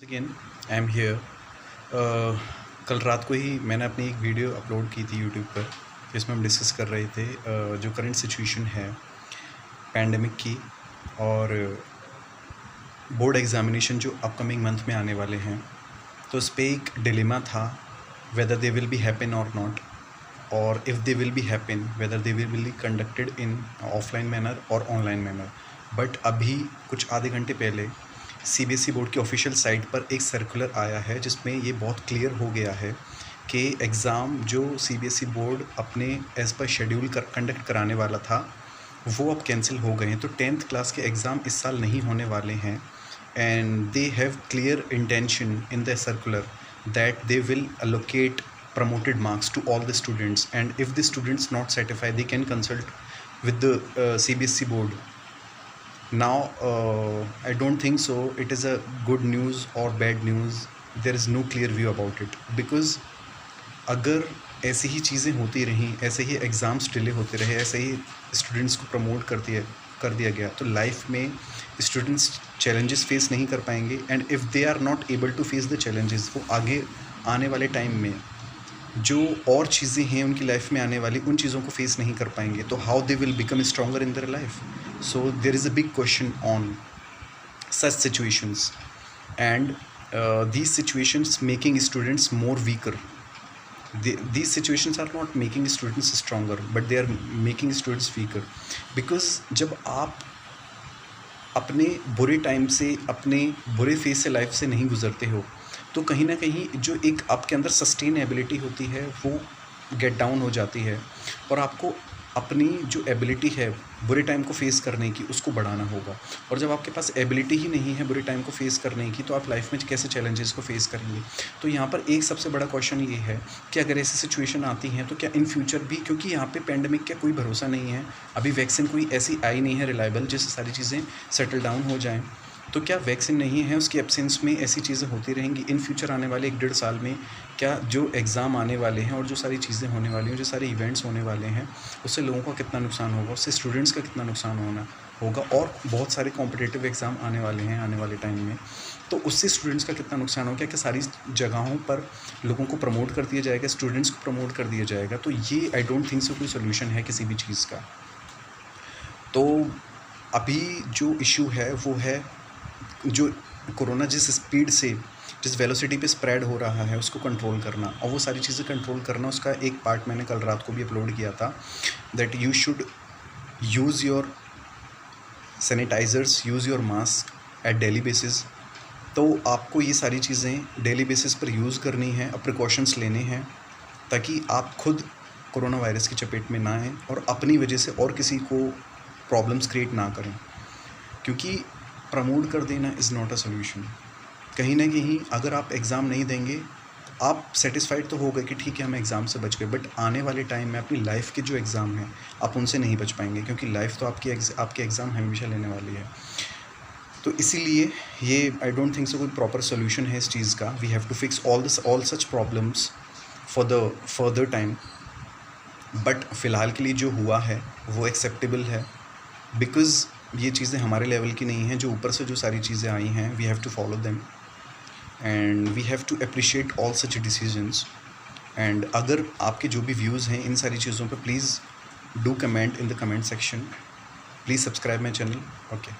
Again I am here. कल रात को ही मैंने अपनी एक वीडियो अपलोड की थी यूट्यूब पर, जिसमें हम डिस्कस कर रहे थे जो करंट सिचुएशन है पैंडमिक की और बोर्ड एग्ज़ामिनेशन जो अपकमिंग मंथ में आने वाले हैं। तो उस पर एक डिलेमा था whether they will be happen और नॉट, और if they will be happen whether they will be conducted in offline manner और ऑनलाइन मैनर। बट अभी कुछ आधे घंटे पहले सीबीएसई बोर्ड की ऑफिशियल साइट पर एक सर्कुलर आया है जिसमें ये बहुत क्लियर हो गया है कि एग्ज़ाम जो सीबीएसई बोर्ड अपने एज़ पर शेड्यूल कंडक्ट कराने वाला था वो अब कैंसिल हो गए हैं। तो 10th क्लास के एग्ज़ाम इस साल नहीं होने वाले हैं and they have clear intention in the circular that they will allocate promoted marks to all the students, and if the students not satisfied they can consult with the CBSE board. Now I don't think so it is a good news or bad news. There is no clear view about it because अगर ऐसी ही चीज़ें होती रहीं, ऐसे ही exams delay होते रहे, ऐसे ही students को प्रमोट कर दिया गया तो लाइफ में स्टूडेंट्स चैलेंजेस फेस नहीं कर पाएंगे। And if they are not able to face the challenges, वो आगे आने वाले टाइम में जो और चीज़ें हैं उनकी लाइफ में आने वाली, उन चीज़ों को फेस नहीं कर पाएंगे। तो how they will become stronger in their life? So there is a big question on such situations, and these situations making students more weaker. These situations are not making students stronger, but they are making students weaker because जब आप अपने बुरे time से, अपने बुरे phase से life से नहीं गुजरते हो तो कहीं ना कहीं जो एक आपके अंदर सस्टेनेबिलिटी होती है वो गेट डाउन हो जाती है, और आपको अपनी जो एबिलिटी है बुरे टाइम को फेस करने की उसको बढ़ाना होगा। और जब आपके पास एबिलिटी ही नहीं है बुरे टाइम को फेस करने की तो आप लाइफ में कैसे चैलेंजेस को फेस करेंगे? तो यहाँ पर एक सबसे बड़ा क्वेश्चन ये है कि अगर ऐसी सिचुएशन आती हैं तो क्या इन फ्यूचर भी, क्योंकि यहाँ पे पेंडेमिक का कोई भरोसा नहीं है, अभी वैक्सीन कोई ऐसी आई नहीं है रिलायबल जिससे सारी चीज़ें सेटल डाउन हो जाएँ, तो क्या वैक्सीन नहीं है उसकी एब्सेंस में ऐसी चीज़ें होती रहेंगी इन फ्यूचर आने वाले 1-1.5 साल में? क्या जो एग्ज़ाम आने वाले हैं और जो सारी चीज़ें होने वाली हैं, जो सारे इवेंट्स होने वाले हैं, उससे लोगों का कितना नुकसान होगा, उससे स्टूडेंट्स का कितना नुकसान होगा, और बहुत सारे कॉम्पिटिटिव एग्ज़ाम आने वाले हैं आने वाले टाइम में, तो उससे स्टूडेंट्स का कितना नुकसान होगा? क्या सारी जगहों पर लोगों को प्रमोट कर दिया जाएगा, स्टूडेंट्स को प्रमोट कर दिया जाएगा? तो ये आई डोंट थिंक सो कोई सोल्यूशन है किसी भी चीज़ का। तो अभी जो इशू है वो है जो कोरोना जिस स्पीड से, जिस वेलोसिटी पे स्प्रेड हो रहा है उसको कंट्रोल करना, और वो सारी चीज़ें कंट्रोल करना, उसका एक पार्ट मैंने कल रात को भी अपलोड किया था that you should use your sanitisers, use your mask at daily basis. तो आपको ये सारी चीज़ें डेली बेसिस पर यूज़ करनी है, अब प्रिकॉशंस लेने हैं ताकि आप खुद कोरोना वायरस की चपेट में ना आएँ और अपनी वजह से और किसी को प्रॉब्लम्स क्रिएट ना करें, क्योंकि प्रमोट कर देना इज़ नॉट अ सोल्यूशन। कहीं ना कहीं अगर आप एग्ज़ाम नहीं देंगे, आप सेटिस्फाइड तो हो गए कि ठीक है हम एग्ज़ाम से बच गए, बट आने वाले टाइम में अपनी लाइफ के जो एग्ज़ाम हैं आप उनसे नहीं बच पाएंगे, क्योंकि लाइफ तो आपके एग्ज़ाम हमेशा लेने वाली है। तो इसीलिए ये आई डोंट थिंक सो कोई प्रॉपर सोल्यूशन है इस चीज़ का। We have to fix all such problems for the further time, but फ़िलहाल के लिए जो हुआ है वो एक्सेप्टेबल है बिकॉज़ ये चीज़ें हमारे लेवल की नहीं हैं। जो ऊपर से जो सारी चीज़ें आई हैं we have to follow them and we have to appreciate all such decisions. And अगर आपके जो भी व्यूज़ हैं इन सारी चीज़ों पर, please do comment in the comment section, please subscribe my channel. Okay.